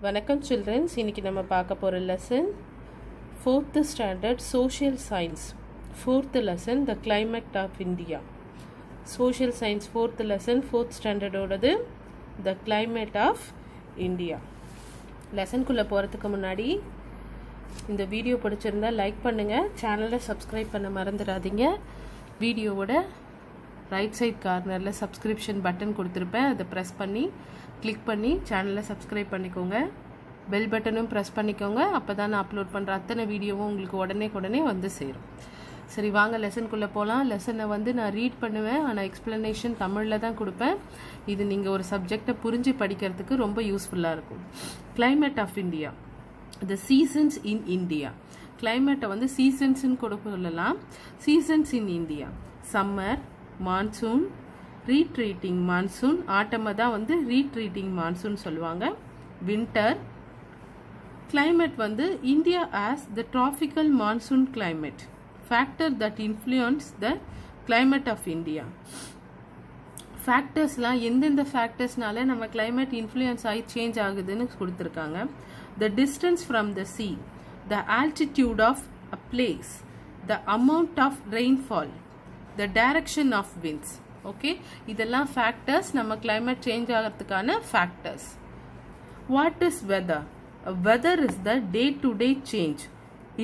வணக்கம் சில்ட்ரன்ஸ். இன்றைக்கி நம்ம பார்க்க போகிற lesson 4th standard social science 4th lesson the climate of India. Social science 4th lesson 4th ஸ்டாண்டர்டோடது த கிளைமேட் ஆஃப் இந்தியா. லெசனுக்குள்ளே போகிறதுக்கு முன்னாடி இந்த வீடியோ பிடிச்சிருந்தா லைக் பண்ணுங்கள், சேனலை சப்ஸ்கிரைப் பண்ண மறந்துடாதீங்க. வீடியோவோட ரைட் சைட் கார்னரில் சப்ஸ்கிரிப்ஷன் பட்டன் கொடுத்துருப்பேன், அதை ப்ரெஸ் பண்ணி கிளிக் பண்ணி சேனலை சப்ஸ்கிரைப் பண்ணிக்கோங்க. பெல் பட்டனும் ப்ரெஸ் பண்ணிக்கோங்க, அப்போ தான் நான் அப்லோட் பண்ணுற அத்தனை வீடியோவும் உங்களுக்கு உடனே வந்து சேரும். சரி, வாங்க லெசனுக்குள்ளே போகலாம். லெசனை நான் ரீட் பண்ணுவேன், ஆனால் எக்ஸ்ப்ளனேஷன் தமிழில் தான் கொடுப்பேன். இது நீங்கள் ஒரு சப்ஜெக்டை புரிஞ்சு படிக்கிறதுக்கு ரொம்ப யூஸ்ஃபுல்லாக இருக்கும். Climate of India, the seasons in India. கிளைமேட்டை சீசன்ஸ்ன்னு கூட சொல்லலாம். Seasons in India: summer, monsoon, retreating monsoon. ஆட்டமை தான் ரீட்ரீட்டிங் மான்சூன் சொல்லுவாங்க. Winter. Climate India as the tropical monsoon climate. Factor that influence the climate of India. ஃபேக்டர்ஸ்லாம் எந்தெந்த ஃபேக்டர்ஸ்னால நம்ம கிளைமேட் இன்ஃப்ளூயன்ஸ் ஆகி சேஞ்ச் ஆகுதுன்னு கொடுத்துருக்காங்க. The distance from the sea, the altitude of a place, the amount of rainfall, the direction of winds. Okay, இதெல்லாம் factors, நம்ம climate change ஆகிறதுக்கான factors. What is weather? Weather is the day to day change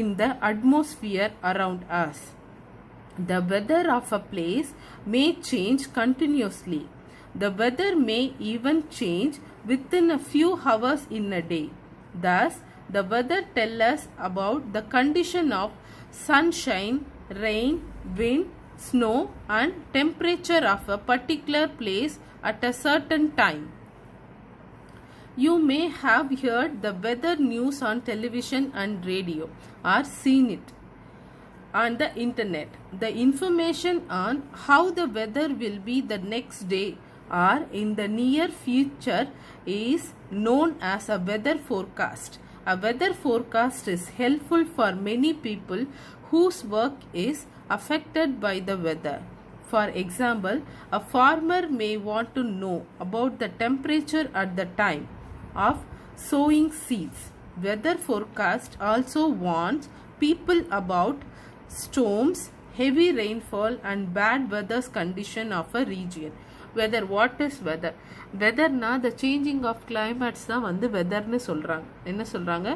in the atmosphere around us. The weather of a place may change continuously. The weather may even change within a few hours in a day. Thus, the weather tells us about the condition of sunshine, rain, wind, snow and temperature of a particular place at a certain time. You may have heard the weather news on television and radio or seen it on the internet. The information on how the weather will be the next day or in the near future is known as a weather forecast. A weather forecast is helpful for many people whose work is affected by the weather. For example, a farmer may want to know about the temperature at the time of sowing seeds. Weather forecast also warns people about storms, heavy rainfall and bad weather condition of a region. Weather, what is weather? வெதர்னா the changing of climates தான் வெதர்னு சொல்கிறாங்க. என்ன சொல்கிறாங்க?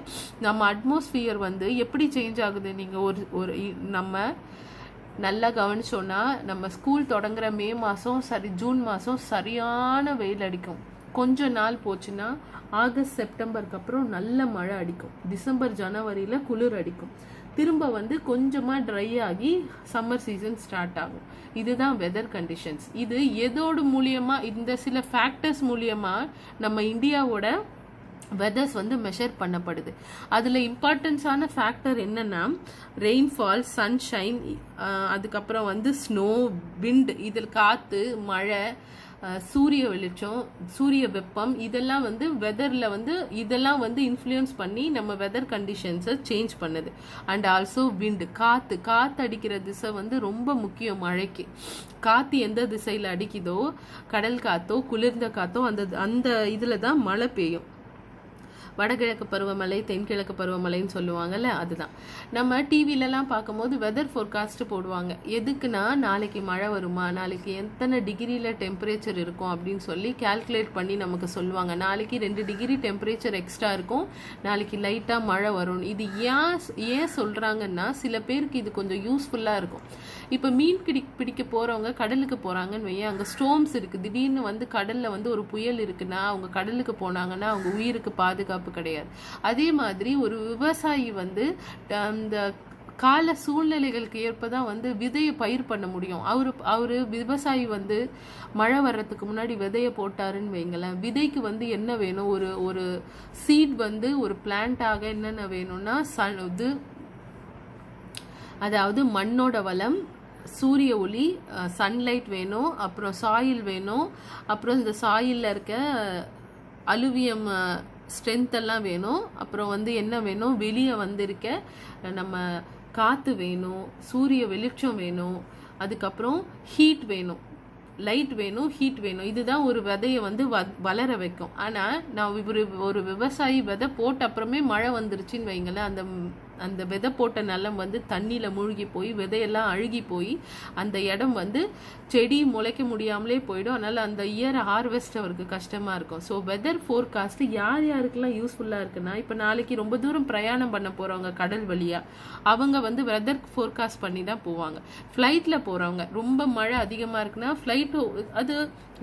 நம்ம atmosphere எப்படி change ஆகுது. நீங்கள் ஒரு நம்ம நல்லா கவனிச்சோன்னா, நம்ம ஸ்கூல் தொடங்குற மே மாதம் ஜூன் மாதம் சரியான வெயில் அடிக்கும். கொஞ்ச நாள் போச்சுன்னா ஆகஸ்ட் செப்டம்பருக்கு அப்புறம் நல்ல மழை அடிக்கும். டிசம்பர் ஜனவரியில் குளிர் அடிக்கும். திரும்ப கொஞ்சமாக ட்ரை ஆகி சம்மர் சீசன் ஸ்டார்ட் ஆகும். இதுதான் வெதர் கண்டிஷன்ஸ். இது எதோடு மூலியமாக, இந்த சில ஃபேக்டர்ஸ் மூலியமாக நம்ம இந்தியாவோட வெதர்ஸ் மெஷர் பண்ணப்படுது. அதில் இம்பார்ட்டன்ஸான ஃபேக்டர் என்னன்னா ரெயின்ஃபால், சன்ஷைன், அதுக்கப்புறம் ஸ்னோ, விண்ட், இதில் காற்று, மழை, சூரிய வெளிச்சம், சூரிய வெப்பம், இதெல்லாம் வெதரில் இதெல்லாம் இன்ஃப்ளூயன்ஸ் பண்ணி நம்ம வெதர் கண்டிஷன்ஸை சேஞ்ச் பண்ணுது. அண்ட் ஆல்சோ விண்ட், காற்று அடிக்கிற திசை ரொம்ப முக்கியம் மழைக்கு. காற்று எந்த திசையில் அடிக்குதோ, கடல் காற்றோ குளிர்ந்த காற்றோ அந்த இதில் தான் மழை பெய்யும். வடகிழக்கு பருவமழை, தென்கிழக்கு பருவமழைன்னு சொல்லுவாங்கல்ல, அதுதான். நம்ம டிவிலலாம் பார்க்கும்போது வெதர் ஃபோர்காஸ்ட் போடுவாங்க. எதுக்குன்னா, நாளைக்கு மழை வருமா, நாளைக்கு எத்தனை டிகிரியில் டெம்பரேச்சர் இருக்கும் அப்படின்னு சொல்லி கால்குலேட் பண்ணி நமக்கு சொல்லுவாங்க. நாளைக்கு 2 டிகிரி டெம்பரேச்சர் எக்ஸ்ட்ரா இருக்கும், நாளைக்கு லைட்டாக மழை வரும். இது ஏன் சொல்கிறாங்கன்னா, சில பேருக்கு இது கொஞ்சம் யூஸ்ஃபுல்லாக இருக்கும். இப்போ மீன் பிடிக்க போகிறவங்க கடலுக்கு போகிறாங்கன்னு வையன், அங்கே ஸ்டோம்ஸ் இருக்குது, திடீர்னு கடலில் ஒரு புயல் இருக்குன்னா அவங்க கடலுக்கு போனாங்கன்னா அவங்க உயிருக்கு பாதுகாப்பு கிடையாது. அதே மாதிரி ஒரு விவசாயி அந்த கால சூழ்நிலைகளுக்கு ஏற்பதான் விதையை பயிர் பண்ண முடியும். அவரு விவசாயி மழை வர்றதுக்கு முன்னாடி விதையை போட்டாருன்னு வைங்களேன், விதைக்கு என்ன வேணும், ஒரு சீட் ஒரு பிளான்டாக என்னென்ன வேணும்னா அதாவது மண்ணோட வளம், சூரிய ஒளி, சன்லைட் வேணும், அப்புறம் சாயில் வேணும், அப்புறம் இந்த சாயிலில் இருக்க அலுவியம் ஸ்ட்ரென்த் எல்லாம் வேணும், அப்புறம் என்ன வேணும், வெளியே இருக்க நம்ம காற்று வேணும், சூரிய வெளிச்சம் வேணும், அதுக்கப்புறம் ஹீட் வேணும். லைட் வேணும், ஹீட் வேணும். இதுதான் ஒரு விதையை வந்து வளர வைக்கும். ஆனால் நான் ஒரு விவசாயி விதை போட்ட அப்புறமே மழை வந்துருச்சுன்னு வைங்களேன், அந்த விதை போட்ட நிலம் வந்து தண்ணியில் மூழ்கி போய் விதையெல்லாம் அழுகி போய் அந்த இடம் வந்து செடி முளைக்க முடியாமலே போயிடும். அதனால் அந்த இயர் ஹார்வெஸ்ட் அவருக்கு கஷ்டமாக இருக்கும். ஸோ வெதர் ஃபோர்காஸ்ட் யார் யாருக்கெல்லாம் யூஸ்ஃபுல்லாக இருக்குன்னா, இப்போ நாளைக்கு ரொம்ப தூரம் பிரயாணம் பண்ண போகிறவங்க கடல் வழியாக, அவங்க வந்து வெதர் ஃபோர்காஸ்ட் பண்ணி தான் போவாங்க. ஃப்ளைட்டில் போகிறவங்க ரொம்ப மழை அதிகமாக இருக்குன்னா ஃப்ளைட்டு அது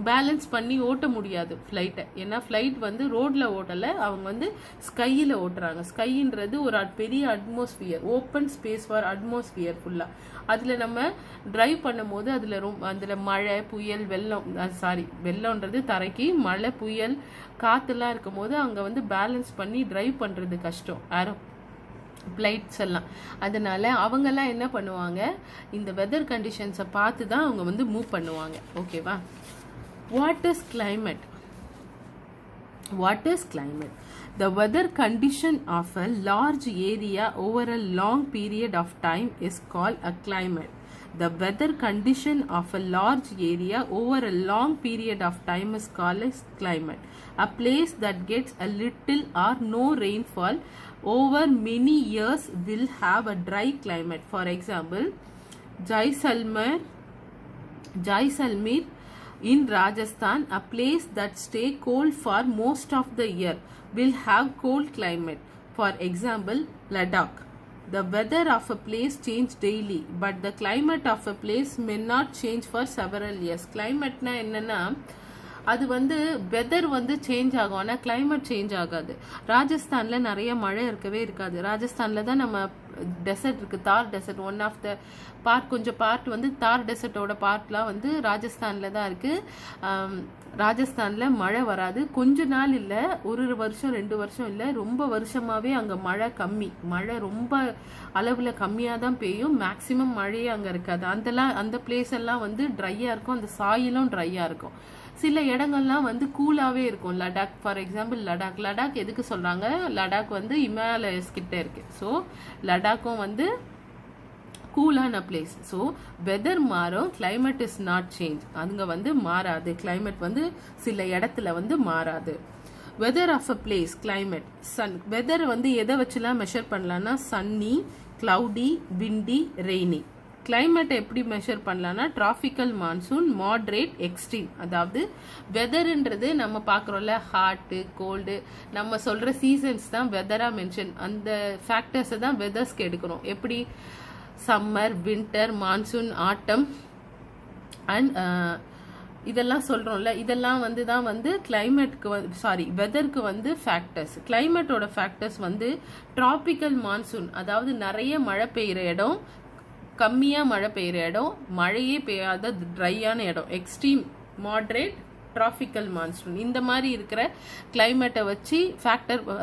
பேலன்ஸ் பண்ணி ஓட்ட முடியாது ஃப்ளைட்டை. ஏன்னா ஃப்ளைட் வந்து ரோடில் ஓட்டலை, அவங்க வந்து ஸ்கையில் ஓட்டுறாங்க. ஸ்கைன்றது ஒரு பெரிய atmosphere, open space for atmosphere ஃபுல்லாக. அதில் நம்ம டிரைவ் பண்ணும் போது அதில் மழை, புயல், வெள்ளம், வெள்ளம்ன்றது தரைக்கு, மழை, புயல், காற்றுலாம் இருக்கும் போது அங்கே வந்து பேலன்ஸ் பண்ணி டிரைவ் பண்ணுறது கஷ்டம் ஃப்ளைட்ஸ் எல்லாம். அதனால அவங்கெல்லாம் என்ன பண்ணுவாங்க, இந்த வெதர் கண்டிஷன்ஸை பார்த்து தான் அவங்க வந்து மூவ் பண்ணுவாங்க. ஓகேவா? What is climate? What is climate? The weather condition of a large area over a long period of time is called a climate. The weather condition of a large area over a long period of time is called a climate. A place that gets a little or no rainfall over many years will have a dry climate. For example, Jaisalmer in Rajasthan, a place that stay cold for most of the year, will have cold climate. For example, Ladakh. The weather of a place change daily, but the climate of a place may not change for several years. Climate na என்னன்னா, அது வந்து weather வந்து change ஆகும், ஆனால் climate change ஆகாது. ராஜஸ்தானில் நிறைய மழை இருக்கவே இருக்காது. ராஜஸ்தானில் தான் நம்ம டெசர்ட் இருக்குது, Thar desert. One of the part, கொஞ்சம் பார்ட் வந்து தார் டெசர்ட்டோட பார்ட்லாம் வந்து ராஜஸ்தானில் தான் இருக்குது. ராஜஸ்தானில் மழை வராது, கொஞ்ச நாள் இல்லை, ஒரு வருஷம் 2 வருஷம் இல்லை, ரொம்ப வருஷமாகவே அங்கே மழை கம்மி. மழை ரொம்ப அளவில் கம்மியாக தான் பெய்யும், மேக்சிமம் மழையே அங்கே இருக்காது. அந்த பிளேஸ் எல்லாம் வந்து ட்ரையாக இருக்கும், அந்த சாயிலும் ட்ரையாக இருக்கும். சில இடங்கள்லாம் வந்து கூலாகவே இருக்கும். லடாக் ஃபார் எக்ஸாம்பிள், லடாக் எதுக்கு சொல்கிறாங்க, லடாக் வந்து இமாலயஸ் கிட்ட இருக்குது. ஸோ லடாக்கும் வந்து கூலான பிளேஸ். ஸோ வெதர் மாறும், கிளைமேட் இஸ் நாட் சேஞ்ச். அங்கே வந்து மாறாது, கிளைமேட் வந்து சில இடத்துல வந்து மாறாது. Weather of a place, climate. Weather வந்து எதை வச்சுலாம் மெஷர் பண்ணலான்னா, சன்னி, கிளவுடி, விண்டி, ரெய்னி. கிளைமேட்டை எப்படி மெஷர் பண்ணலாம்னா, டிராபிக்கல், மான்சூன், மாட்ரேட், எக்ஸ்ட்ரீம். அதாவது வெதர்ன்றது நம்ம பார்க்குறோம்ல, ஹாட்டு, கோல்டு, நம்ம சொல்கிற சீசன்ஸ் தான் வெதராக மென்ஷன். அந்த ஃபேக்டர்ஸை தான் வெதர்ஸ்க்கு எடுக்கிறோம். எப்படி summer, winter, monsoon, autumn and இதெல்லாம் சொல்கிறோம்ல, இதெல்லாம் வந்து தான் வந்து கிளைமேட்டுக்கு வெதருக்கு வந்து ஃபேக்டர்ஸ். கிளைமேட்டோட ஃபேக்டர்ஸ் வந்து டிராபிக்கல் மான்சூன், அதாவது நிறைய மழை பெய்கிற இடம், கம்மியாக மழை பெய்கிற இடம், மழையே பெய்யாத ட்ரையான இடம். Extreme, moderate, tropical, monsoon. இந்த மாதிரி இருக்கிற கிளைமேட்டை வச்சு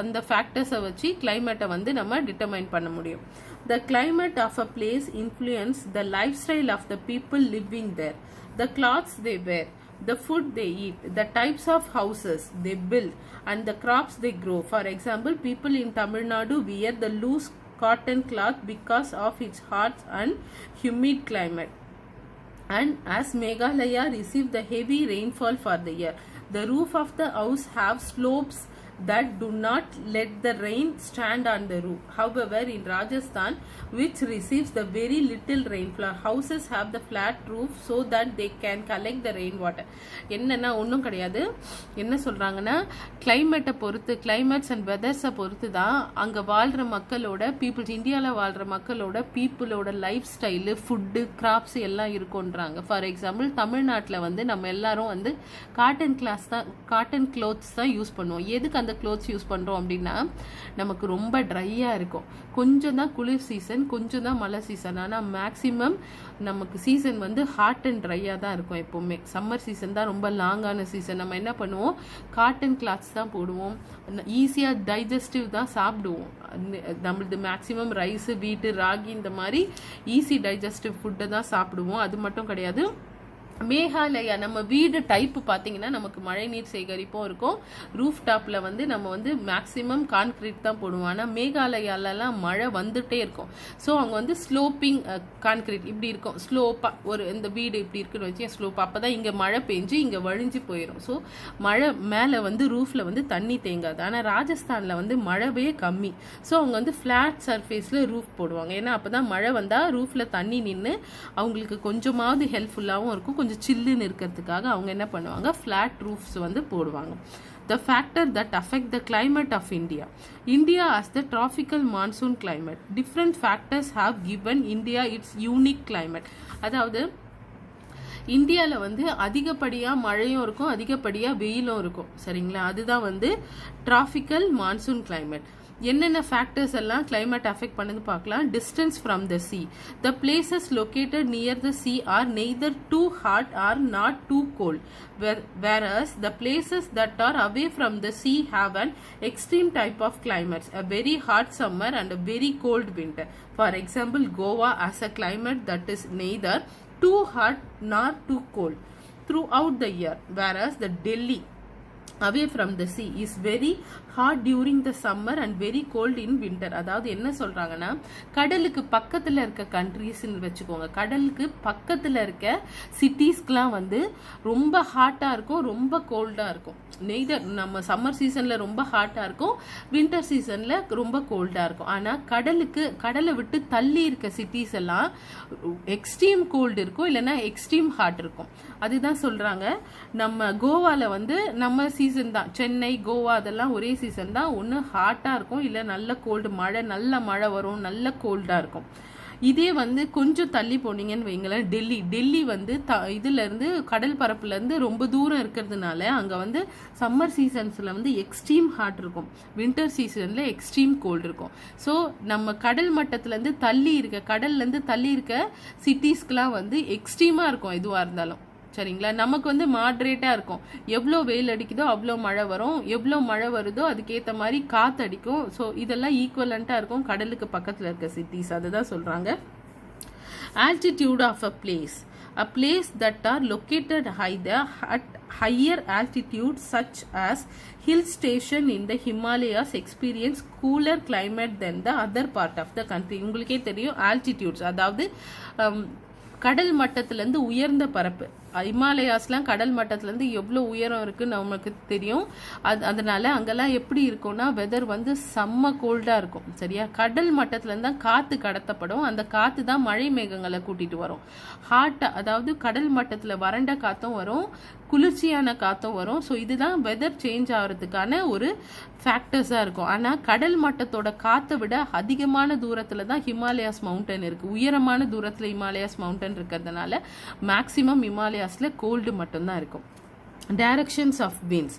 அந்த ஃபேக்டர்ஸை வச்சு கிளைமேட்டை வந்து நம்ம டிட்டர்மைன் பண்ண முடியும். The climate of a place influence the lifestyle of the people living there, the clothes they wear, the food they eat, the types of houses they build, and the crops they grow. For example, people in Tamil Nadu wear the loose cotton cloth because of its hot and humid climate. And as Meghalaya receive the heavy rainfall for the year, the roof of the house have slopes that do not let the rain stand on the roof. However, in Rajasthan, which receives the very little rainfall, houses have the flat roof so that they can collect the rainwater. என்னன்னா ஒன்றும் கிடையாது. என்ன சொல்றாங்கன்னா, கிளைமேட்டை பொறுத்து, climates and வெதர்ஸை பொறுத்து தான் அங்கே வாழ்கிற மக்களோட இந்தியாவில் வாழ்கிற மக்களோட லைஃப் ஸ்டைலு, ஃபுட்டு, கிராப்ஸ் எல்லாம் இருக்குன்றாங்க. ஃபார் எக்ஸாம்பிள், தமிழ்நாட்டில் வந்து நம்ம எல்லாரும் வந்து காட்டன் க்ளோத்ஸ் தான் யூஸ் பண்ணுவோம். எதுக்கு அந்த க்ளோத்ஸ் யூஸ் பண்ணுறோம் அப்படின்னா, நமக்கு ரொம்ப ட்ரையாக இருக்கும். கொஞ்சம் தான் குளிர் சீசன், கொஞ்சம் தான் மழை சீசன். ஆனால் மேக்ஸிமம் நமக்கு சீசன் வந்து ஹாட் அண்ட் ட்ரையாக தான் இருக்கும் எப்போவுமே. சம்மர் சீசன் தான் ரொம்ப லாங்கான சீசன். நம்ம என்ன பண்ணுவோம், காட்டன் கிளாத்ஸ் தான் போடுவோம், ஈஸியாக டைஜஸ்டிவ் தான் சாப்பிடுவோம். நம்மளது மேக்ஸிமம் ரைஸு, வீட்டு, ராகி, இந்த மாதிரி ஈஸி டைஜஸ்டிவ் ஃபுட்டை தான் சாப்பிடுவோம். அது மட்டும் கிடையாது, மேகாலயா நம்ம வீடு டைப் பார்த்தீங்கன்னா நமக்கு மழை நீர் சேகரிப்பும் இருக்கும். ரூஃப் டாப்ல வந்து நம்ம வந்து மேக்சிமம் கான்கிரீட் தான் போடுவோம். ஆனால் மேகாலயாலலாம் மழை வந்துட்டே இருக்கும். ஸோ அவங்க வந்து ஸ்லோப்பிங் கான்கிரீட் இப்படி இருக்கும், ஸ்லோப்பாக ஒரு இந்த வீடு இப்படி இருக்குன்னு வச்சு ஸ்லோப். அப்போ தான் இங்கே மழை பெஞ்சு இங்கே வழிஞ்சு போயிடும். ஸோ மழை மேலே வந்து ரூஃபில் வந்து தண்ணி தேங்காது. ஆனால் ராஜஸ்தானில் வந்து மழைவே கம்மி. ஸோ அவங்க வந்து ஃப்ளாட் சர்ஃபேஸில் ரூஃப் போடுவாங்க. ஏன்னா அப்போ தான் மழை வந்தால் ரூஃபில் தண்ணி நின்று அவங்களுக்கு கொஞ்சமாவது ஹெல்ப்ஃபுல்லாகவும் இருக்கும். கொஞ்சம் சில்லுன்னு இருக்கிறதுக்காக அவங்க என்ன பண்ணுவாங்க, ஃப்ளாட் ரூஃப்ஸ் வந்து போடுவாங்க. The factor that affect the climate of India. India has the tropical monsoon climate. Different factors have given India its unique climate. அதாவது இந்தியாவில் வந்து அதிகப்படியாக மழையும் இருக்கும், அதிகப்படியாக வெயிலும் இருக்கும். சரிங்களா, அதுதான் வந்து டிராபிக்கல் மான்சூன் கிளைமேட். என்னென்ன ஃபேக்டர்ஸ் எல்லாம் கிளைமேட் அஃபெக்ட் பண்ணுது பார்க்கலாம். Distance from the sea. The places located near the sea are neither too hot or not too cold, whereas the places that are away from the sea have an extreme type of climates, a very hot summer and a very cold winter. For example, Goa has a climate that is neither too hot nor too cold throughout the year, whereas the Delhi away from the sea is very hot during the summer and very cold in winter. அதாவது என்ன சொல்றாங்கன்னா, கடலுக்கு பக்கத்துல இருக்க கண்ட்ரீஸ்ன்னு வச்சுக்கோங்க, கடலுக்கு பக்கத்துல இருக்க சிட்டிஸ்க்குலாம் வந்து ரொம்ப ஹாட்டா இருக்கும், ரொம்ப கோல்டா இருக்கும். நெய்தர் நம்ம சம்மர் சீசன்ல ரொம்ப ஹாட்டா இருக்கும், வின்டர் சீசன்ல ரொம்ப கோல்டா இருக்கும். ஆனா கடலை விட்டு தள்ளி இருக்க சிட்டிஸ் எல்லாம் எக்ஸ்ட்ரீம் கோல்டு இருக்கும், இல்லைன்னா எக்ஸ்ட்ரீம் ஹாட் இருக்கும். அதுதான் சொல்றாங்க. நம்ம கோவால வந்து நம்ம சீசன் தான், சென்னை கோவா அதெல்லாம் ஒரே சீசன் தான். ஒன்று ஹாட்டா இருக்கும், இல்லை நல்ல கோல்டு, நல்ல மழை வரும், நல்ல கோல்டா இருக்கும். இதே வந்து கொஞ்சம் தள்ளி போனீங்கன்னு வைங்களேன், டெல்லி வந்து இதுல இருந்து கடல் பரப்புல இருந்து ரொம்ப தூரம் இருக்கிறதுனால அங்க வந்து சம்மர் சீசன்ஸ்ல வந்து எக்ஸ்ட்ரீம் ஹாட் இருக்கும், வின்டர் சீசன்ல எக்ஸ்ட்ரீம் கோல்டு இருக்கும். ஸோ நம்ம கடல் மட்டத்துல இருந்து கடல்ல இருந்து தள்ளி இருக்க சிட்டிஸ்க்குலாம் வந்து எக்ஸ்ட்ரீமா இருக்கும் எதுவா இருந்தாலும். சரிங்களா, நமக்கு வந்து மாட்ரேட்டா இருக்கும். எவ்வளோ வெயில் அடிக்குதோ அவ்வளோ மழை வரும், எவ்வளோ மழை வருதோ அதுக்கேற்ற மாதிரி காத்து அடிக்கும். ஸோ இதெல்லாம் ஈக்குவலண்டா இருக்கும் கடலுக்கு பக்கத்தில் இருக்க சிட்டிஸ். அதுதான் சொல்றாங்க. Altitude of a place that are located at higher altitude such as hill station in the Himalayas experience cooler climate than the other part of the country. உங்களுக்கே தெரியும் altitudes, அதாவது கடல் மட்டத்திலேருந்து உயர்ந்த பரப்பு. ஹிமாலயாஸ்லாம் கடல் மட்டத்திலேருந்து எவ்வளோ உயரம் இருக்குன்னு நமக்கு தெரியும். அதனால அங்கெல்லாம் எப்படி இருக்கும்னா வெதர் வந்து செம்ம கோல்டாக இருக்கும். சரியா, கடல் மட்டத்திலேருந்து தான் காற்று கடத்தப்படும். அந்த காற்று தான் மழை மேகங்களை கூட்டிட்டு வரும். அதாவது கடல் மட்டத்தில் வறண்ட காற்றும் வரும், குளிர்ச்சியான காற்றும் வரும். ஸோ இதுதான் வெதர் சேஞ்ச் ஆகிறதுக்கான ஒரு ஃபேக்டர்ஸாக இருக்கும். ஆனால் கடல் மட்டத்தோட காற்றை விட அதிகமான தூரத்தில் தான் ஹிமாலயாஸ் மவுண்டன் இருக்குது. உயரமான தூரத்தில் ஹிமாலயாஸ் மவுண்டன் இருக்கிறதுனால மேக்சிமம் ஹிமாலயாஸில் கோல்டு மட்டும்தான் இருக்கும். Directions of winds.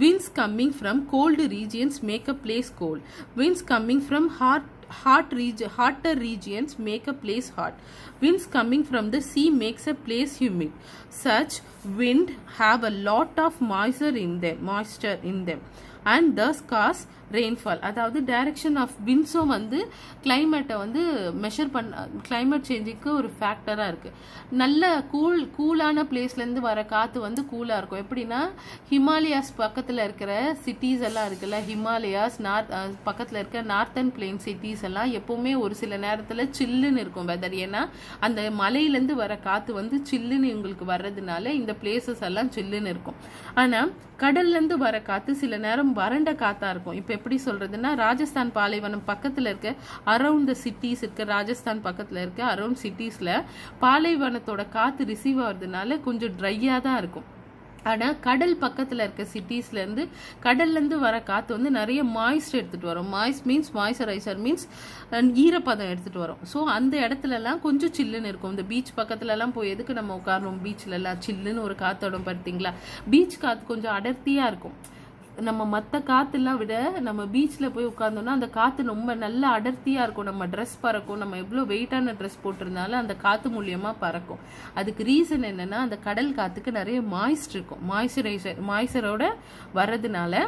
Winds coming from cold regions make a place cold. Winds coming from hotter regions make a place hot. Winds coming from the sea makes a place humid. Such wind have a lot of moisture in them and thus cause rainfall. அதாவது direction of விண்ட்ஸும் வந்து கிளைமேட்டை வந்து measure climate சேஞ்சுக்கு ஒரு ஃபேக்டராக இருக்குது. நல்ல கூலான பிளேஸ்லேருந்து வர காற்று வந்து கூலாக இருக்கும். எப்படின்னா ஹிமாலயாஸ் பக்கத்தில் இருக்கிற சிட்டிஸ் எல்லாம் இருக்குல்ல, ஹிமாலயாஸ் பக்கத்தில் இருக்க நார்த்தன் பிளெயின் சிட்டிஸ் எல்லாம் எப்போவுமே ஒரு சில நேரத்தில் சில்லுன்னு இருக்கும் வெதர். ஏன்னா அந்த மலையிலேருந்து வர காற்று வந்து சில்லுன்னு உங்களுக்கு வர்றதுனால இந்த பிளேசஸ் எல்லாம் சில்லுன்னு இருக்கும். ஆனால் கடல்லேருந்து வர காற்று சில நேரம் வறண்ட காற்றா இருக்கும். இப்போ எப்படி சொல்றதுன்னா, ராஜஸ்தான் பாலைவனம் பக்கத்தில் இருக்க அரௌண்ட் த சிட்டிஸ் இருக்க, ராஜஸ்தான் பக்கத்தில் இருக்க அரௌண்ட் சிட்டிஸ்ல பாலைவனத்தோட காற்று ரிசீவ் ஆகுறதுனால கொஞ்சம் ட்ரையாக தான் இருக்கும். ஆனால் கடல் பக்கத்தில் இருக்க சிட்டிஸ்லேருந்து கடல்லேருந்து வர காற்று வந்து நிறைய மாய்ஸ்டர் எடுத்துகிட்டு வரும். மாய்ஸ்சரைசர் மீன்ஸ் ஈரப்பதம் எடுத்துகிட்டு வரும். ஸோ அந்த இடத்துலலாம் கொஞ்சம் சில்லுன்னு இருக்கும். இந்த பீச் பக்கத்துலலாம் போய் எதுக்கு நம்ம உட்காரணும், பீச்லலாம் சில்லுன்னு ஒரு காற்றோடும் பார்த்தீங்களா. பீச் காற்று கொஞ்சம் அடர்த்தியாக இருக்கும். நம்ம மற்ற காற்றுலாம் விட நம்ம பீச்சில் போய் உட்கார்ந்தோம்னா அந்த காற்று ரொம்ப நல்ல அடர்த்தியாக இருக்கும். நம்ம ட்ரெஸ் பறக்கும். நம்ம எவ்வளோ வெயிட்டான ட்ரெஸ் போட்டிருந்தாலும் அந்த காற்று மூலியமாக பறக்கும். அதுக்கு ரீசன் என்னன்னா, அந்த கடல் காற்றுக்கு நிறைய மாய்ஸ்டர் இருக்கும். மாய்ஸ்சரோட வர்றதுனால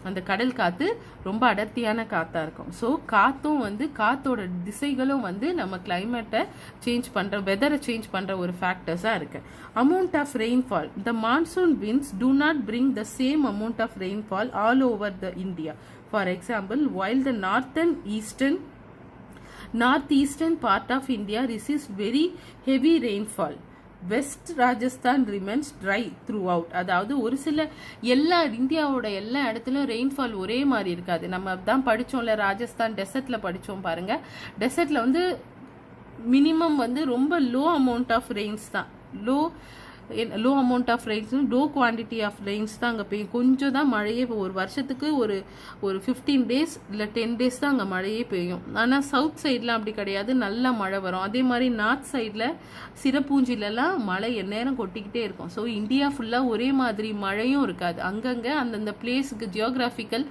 அந்த கடல் காற்று ரொம்ப அடர்த்தியான காற்றா இருக்கும். ஸோ காற்றும் வந்து காற்றோட திசைகளும் வந்து நம்ம கிளைமேட்டை சேஞ்ச் பண்ணுற வெதரை சேஞ்ச் பண்ணுற ஒரு ஃபேக்டர்ஸாக இருக்கு. Amount of rainfall, the monsoon winds do not bring the same amount of rainfall all over the India. For example, while the northeastern part of India receives very heavy rainfall, west Rajasthan remains dry throughout. அதாவது ஒரு சில இந்தியாவோட எல்லா இடத்துலையும் rainfall ஒரே மாதிரி இருக்காது. நம்ம தான் படித்தோம்ல, ராஜஸ்தான் டெசர்ட்ல படித்தோம் பாருங்க. டெசர்ட்ல வந்து மினிமம் வந்து ரொம்ப லோ அமௌண்ட் ஆஃப் ரெயின்ஸ் தான், low amount of rains, low quantity of rains தான் அங்கே பெய்யும். கொஞ்சம் தான் மழையே, ஒரு வருஷத்துக்கு ஒரு 15 days இல்லை 10 days தான் அங்கே மழையே பெய்யும். ஆனால் சவுத் சைட்லாம் அப்படி கிடையாது, நல்லா மழை வரும். அதே மாதிரி நார்த் சைடில் சிறப்பூஞ்சிலலாம் மழை எந்நேரம் கொட்டிக்கிட்டே இருக்கும். ஸோ இந்தியா ஃபுல்லாக ஒரே மாதிரி மழையும் இருக்காது. அங்கங்கே அந்தந்த பிளேஸுக்கு ஜியோகிராஃபிக்கல்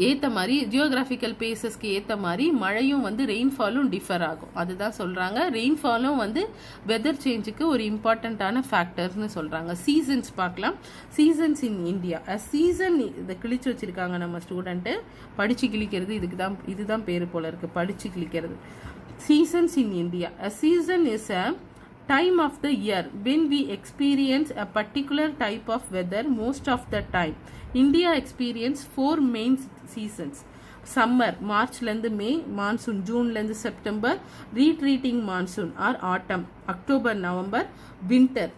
ஏற்ற மாதிரி, ஜியோகிராஃபிக்கல் பிளேசஸ்க்கு ஏற்ற மாதிரி மழையும் வந்து ரெயின்ஃபாலும் டிஃபர் ஆகும். அதுதான் சொல்கிறாங்க. ரெயின்ஃபாலும் வந்து வெதர் சேஞ்சுக்கு ஒரு இம்பார்ட்டண்ட்டான ஃபேக்டர்ஸ்னு சொல்கிறாங்க. சீசன்ஸ் பார்க்கலாம். Seasons in India. சீசன் இதை கிழிச்சு வச்சுருக்காங்க நம்ம ஸ்டூடெண்ட்டு. படித்து கிழிக்கிறது இதுதான் பேர் போல இருக்குது, படித்து கிழிக்கிறது. Seasons in India. A season is a time of the year when we experience a particular type of weather most of the time. India experience 4 main seasons. Summer, மார்ச்லேருந்து மே, மான்சூன் ஜூன்லேருந்து September, retreating monsoon or autumn October November, winter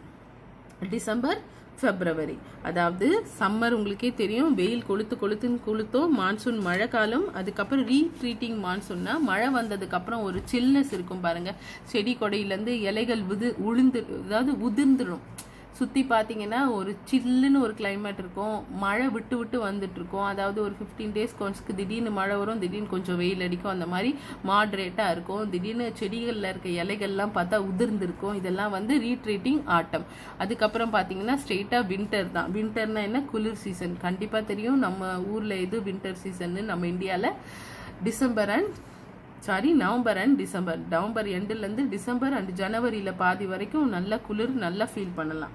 December February. அதாவது summer உங்களுக்கே தெரியும், வெயில் கொளுத்தும், monsoon மழை காலம். அதுக்கப்புறம் ரீட்ரீட்டிங் மான்சூன்னா மழை வந்ததுக்கு அப்புறம் ஒரு சில்னஸ் இருக்கும் பாருங்க, செடி கொடையிலேருந்து இலைகள் உதிர்ந்துடும். சுற்றி பார்த்தீங்கன்னா ஒரு சில்லுன்னு ஒரு கிளைமேட் இருக்கும், மழை விட்டு வந்துட்டு இருக்கும். அதாவது ஒரு 15 days கொஞ்சம் திடீர்னு மழை வரும், திடீர்னு கொஞ்சம் வெயில் அடிக்கும், அந்த மாதிரி மாட்ரேட்டாக இருக்கும். திடீர்னு செடிகளில் இருக்க இலைகள்லாம் பார்த்தா உதிர்ந்துருக்கும். இதெல்லாம் வந்து ரீட்ரீட்டிங் ஆட்டம். அதுக்கப்புறம் பார்த்தீங்கன்னா ஸ்ட்ரெயிட்டாக வின்டர் தான். வின்டர்னா என்ன? குளிர் சீசன். கண்டிப்பாக தெரியும் நம்ம ஊரில் எது வின்டர் சீசன்னு. நம்ம இந்தியாவில் நவம்பர் அண்ட் டிசம்பர். நவம்பர் எண்டுலேருந்து டிசம்பர் அண்ட் ஜனவரியில் பாதி வரைக்கும் நல்ல குளிர், நல்லா ஃபீல் பண்ணலாம்.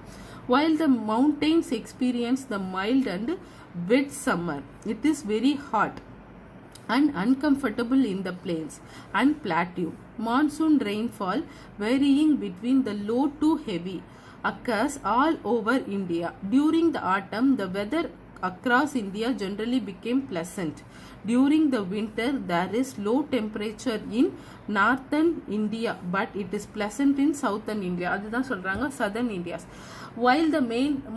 While the mountains experience the mild and wet summer, it is very hot and uncomfortable in the plains and plateau. Monsoon rainfall varying between the low to heavy occurs all over India. During the autumn, the weather across India generally became pleasant. During the winter, there is low temperature in northern India, but it is pleasant in southern India. அதுதான் சொல்றாங்க southern India. While the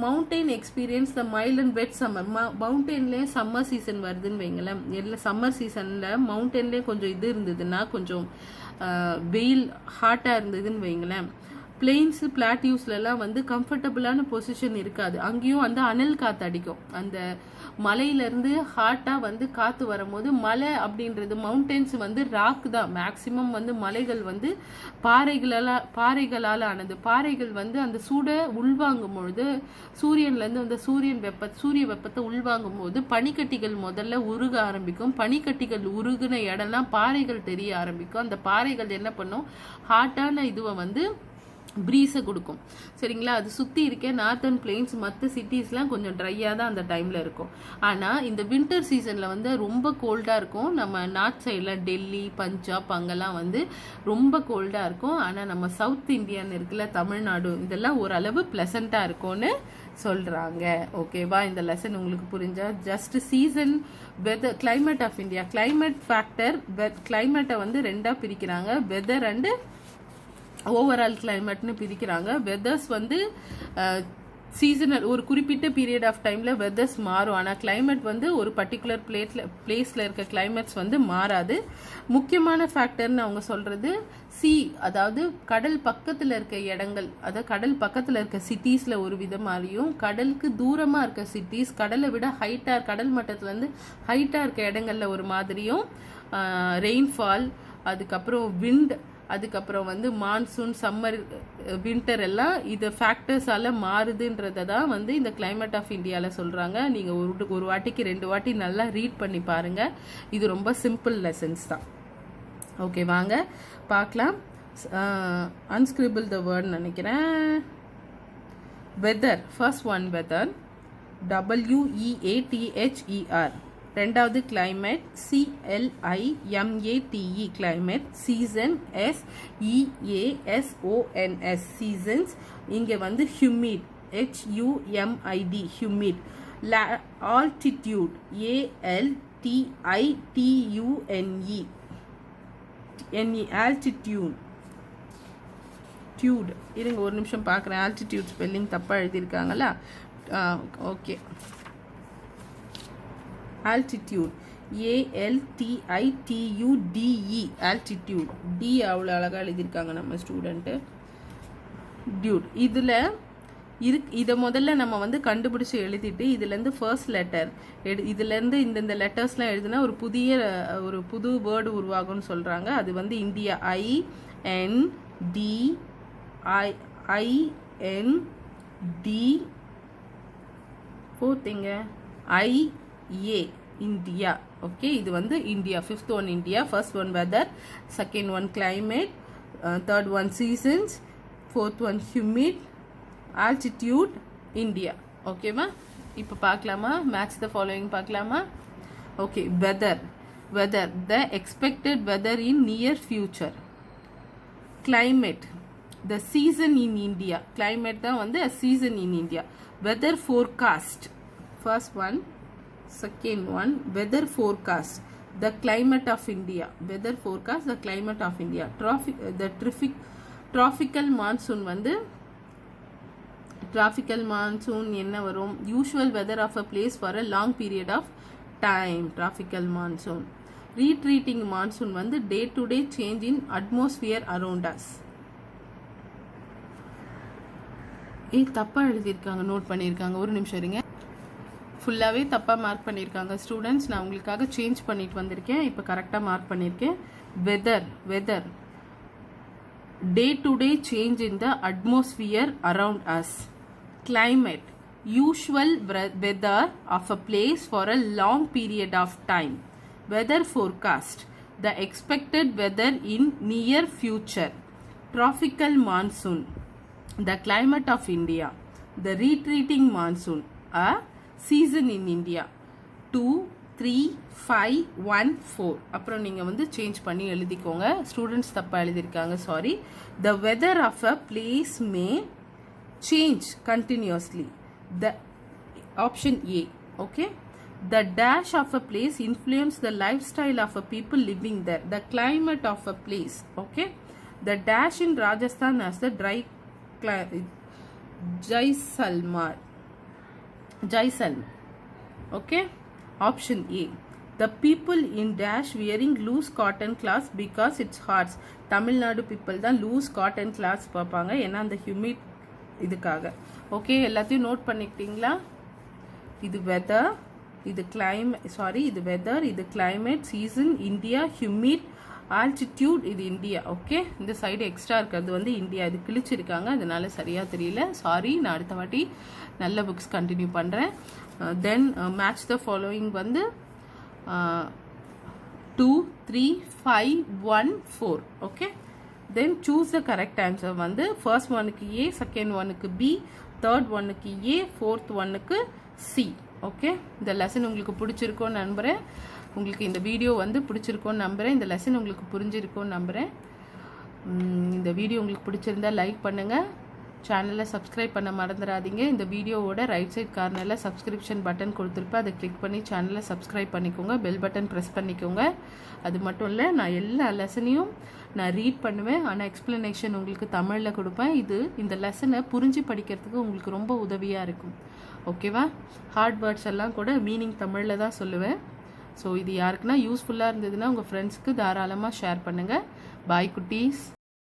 mountain experience the mild and wet summer. மவுண்டெயின்லேயே summer season வருதுன்னு வைங்களேன். எல்லா summer சீசனில் மவுண்டெயின்லேயே கொஞ்சம் இது இருந்ததுன்னா, கொஞ்சம் வெயில் ஹாட்டாக இருந்ததுன்னு வைங்களேன், பிளெயின்ஸு பிளாட்டியூஸ்லாம் வந்து கம்ஃபர்டபுளான பொசிஷன் இருக்காது. அங்கேயும் வந்து அனல் காற்று அடிக்கும். அந்த மலையிலேருந்து ஹாட்டாக வந்து காற்று வரும்போது, மலை அப்படின்றது மவுண்டெயின்ஸ் வந்து ராக் தான். மேக்சிமம் வந்து மலைகள் வந்து பாறைகளால் ஆனது. பாறைகள் வந்து அந்த சூடை உள்வாங்கும் பொழுது, சூரியன்லேருந்து அந்த சூரிய வெப்பத்தை உள்வாங்கும் போது பனிக்கட்டிகள் முதல்ல உருக ஆரம்பிக்கும். பனிக்கட்டிகள் உருகுன இடம்லாம் பாறைகள் தெரிய ஆரம்பிக்கும். அந்த பாறைகள் என்ன பண்ணும்? ஹாட்டான இதுவை வந்து ப்ரீஸை கொடுக்கும். சரிங்களா? அது சுற்றி இருக்க நார்த்தன் பிளெயின்ஸ் மற்ற சிட்டிஸ்லாம் கொஞ்சம் ட்ரையாக தான் அந்த டைமில் இருக்கும். ஆனால் இந்த வின்டர் சீசனில் வந்து ரொம்ப கோல்டாக இருக்கும். நம்ம நார்த் சைடில் டெல்லி, பஞ்சாப் அங்கெல்லாம் வந்து ரொம்ப கோல்டாக இருக்கும். ஆனால் நம்ம சவுத் இந்தியன் இருக்குல்ல, தமிழ்நாடு, இதெல்லாம் ஓரளவு ப்ளசண்ட்டாக இருக்கும்னு சொல்கிறாங்க. ஓகேவா? இந்த லெசன் உங்களுக்கு புரிஞ்சா? Just season, weather, climate of India. Climate factor, கிளைமேட்டை வந்து ரெண்டாக பிரிக்கிறாங்க, வெதர் அண்டு ஓவரால் கிளைமேட்னு பிரிக்கிறாங்க. வெதர்ஸ் வந்து சீசனல், ஒரு குறிப்பிட்ட பீரியட் ஆஃப் டைமில் வெதர்ஸ் மாறும். ஆனால் கிளைமேட் வந்து ஒரு பர்டிகுலர் பிளேஸில் இருக்க கிளைமேட்ஸ் வந்து மாறாது. முக்கியமான ஃபேக்டர்னு அவங்க சொல்கிறது அதாவது கடல் பக்கத்தில் இருக்க இடங்கள், அதாவது கடல் பக்கத்தில் இருக்க சிட்டிஸில் ஒரு விதமாதிரியும், கடலுக்கு தூரமாக இருக்க சிட்டிஸ், கடலை விட ஹைட்டாக, கடல் மட்டத்துலேருந்து ஹைட்டாக இருக்க இடங்களில் ஒரு மாதிரியும், ரெயின்ஃபால், அதுக்கப்புறம் விண்ட், அதுக்கப்புறம் வந்து மான்சூன், சம்மர், வின்டர் எல்லாம் இது ஃபேக்டர்ஸால் மாறுதுன்றதை தான் வந்து இந்த கிளைமேட் ஆஃப் இந்தியாவில் சொல்கிறாங்க. நீங்கள் ஒரு வாட்டிக்கு 2 வாட்டி நல்லா ரீட் பண்ணி பாருங்கள். இது ரொம்ப சிம்பிள் லெசன்ஸ் தான். ஓகே, வாங்க பார்க்கலாம். unscribble the word நினைக்கிறேன். Weather, first one weather. WEATHER. ரெண்டாவது climate CLIMATE climate. season SEASONS seasons. இங்கே வந்து humid HUMID humid. altitude ALTITUNE altitude. இருங்க ஒரு நிமிஷம் பார்க்குறேன். altitude ஸ்பெல்லிங் தப்பாக எழுதியிருக்காங்களா? Okay, altitude ALTITUDE altitude. டி அவ்வளோ அழகாக எழுதியிருக்காங்க நம்ம ஸ்டூடெண்ட்டு. டியூட் இதில் இதை முதல்ல நம்ம வந்து கண்டுபிடிச்சி எழுதிட்டு இதுலேருந்து ஃபர்ஸ்ட் லெட்டர் இதுலேருந்து இந்த லெட்டர்ஸ்லாம் எழுதுனா ஒரு புது வேர்டு உருவாகும்னு சொல்கிறாங்க. அது வந்து இந்தியா IND போத்தீங்க IA இந்தியா. ஓகே, இது வந்து India. Fifth one India, first one weather, second one climate, third one seasons, fourth one humid, altitude India. ஓகேவா? இப்போ பார்க்கலாமா? மேட்ச் த ஃபாலோயிங் பார்க்கலாமா? Okay, weather the expected weather in near future. climate the season in India. climate தான் வந்து a season in India. weather forecast, first one, second one, weather forecast the climate of India. weather forecast the climate of India. tropical monsoon வந்து tropical monsoon என்ன வரும்? usual weather of a place for a long period of time. tropical monsoon. retreating monsoon வந்து day to day change in atmosphere around us. தப்பா எழுதியிருக்காங்க, note பண்ணியிருக்காங்க. ஒரு நிமிஷம் இருங்க. ஃபுல்லாகவே தப்பாக மார்க் பண்ணியிருக்காங்க ஸ்டூடெண்ட்ஸ். நான் உங்களுக்காக சேஞ்ச் பண்ணிட்டு வந்திருக்கேன். இப்போ கரெக்டாக மார்க் பண்ணியிருக்கேன். Weather day to day change in the atmosphere around us. climate usual weather of a place for a long period of time. weather forecast the expected weather in near future. tropical monsoon the climate of India. the retreating monsoon a season in India. 2 3 5 1 4. அப்புறம் நீங்கள் வந்து change பண்ணி எழுதிக்கோங்க. Students தப்பாக எழுதியிருக்காங்க, sorry. the weather of a place may change continuously. the option A. okay, the dash of a place influence the lifestyle of a people living there. the climate of a place. okay, the dash in Rajasthan as the dry Jaisalmer. okay, option A. the people in dash wearing loose cotton cloths because it's hot. Tamil Nadu people தான் loose cotton cloths பார்ப்பாங்க, ஏன்னா அந்த humid இதுக்காக. Okay, எல்லாத்தையும் note பண்ணிக்கிட்டீங்களா? இது weather, இது இது weather, இது climate, season, India, humid, altitude, இது இந்தியா. ஓகே, இந்த சைடு எக்ஸ்ட்ரா இருக்கிறது வந்து இந்தியா. இது கிழிச்சிருக்காங்க, அதனால சரியாக தெரியல, சாரி. நான் அடுத்த வாட்டி நல்ல புக்ஸ் கண்டினியூ பண்ணுறேன். தென் மேட்ச் த ஃபாலோயிங் வந்து 2 3 5 1 4. Okay, then choose the correct answer. வந்து ஃபர்ஸ்ட் ஒனுக்கு ஏ, செகண்ட் ஒனுக்கு பி, தேர்ட் ஒனுக்கு ஏ, ஃபோர்த் ஒனுக்கு சி. ஓகே, இந்த லெசன் உங்களுக்கு பிடிச்சிருக்கோன்னு நம்புகிறேன். உங்களுக்கு இந்த வீடியோ வந்து பிடிச்சிருக்கோன்னு நம்புகிறேன். இந்த லெசன் உங்களுக்கு புரிஞ்சிருக்கோன்னு நம்புகிறேன். இந்த வீடியோ உங்களுக்கு பிடிச்சிருந்தா லைக் பண்ணுங்கள். சேனலை சப்ஸ்கிரைப் பண்ண மறந்துடாதீங்க. இந்த வீடியோவோட ரைட் சைட் கார்னரில் சப்ஸ்கிரிப்ஷன் பட்டன் கொடுத்துருப்பேன், அதை கிளிக் பண்ணி சேனலை சப்ஸ்கிரைப் பண்ணிக்கோங்க. பெல் பட்டன் ப்ரெஸ் பண்ணிக்கோங்க. அது மட்டும் இல்லை, நான் எல்லா லெசனையும் நான் ரீட் பண்ணுவேன், ஆனால் எக்ஸ்ப்ளனேஷன் உங்களுக்கு தமிழில் கொடுப்பேன். இந்த லெசனை புரிஞ்சு படிக்கிறதுக்கு உங்களுக்கு ரொம்ப உதவியாக இருக்கும். ஓகேவா? ஹார்ட் வேர்ட்ஸ் எல்லாம் கூட மீனிங் தமிழில் தான் சொல்லுவேன். ஸோ இது யாருக்குன்னா யூஸ்ஃபுல்லாக இருந்ததுன்னா உங்கள் ஃப்ரெண்ட்ஸ்க்கு தாராளமாக ஷேர் பண்ணுங்கள். பாய் குட்டீஸ்.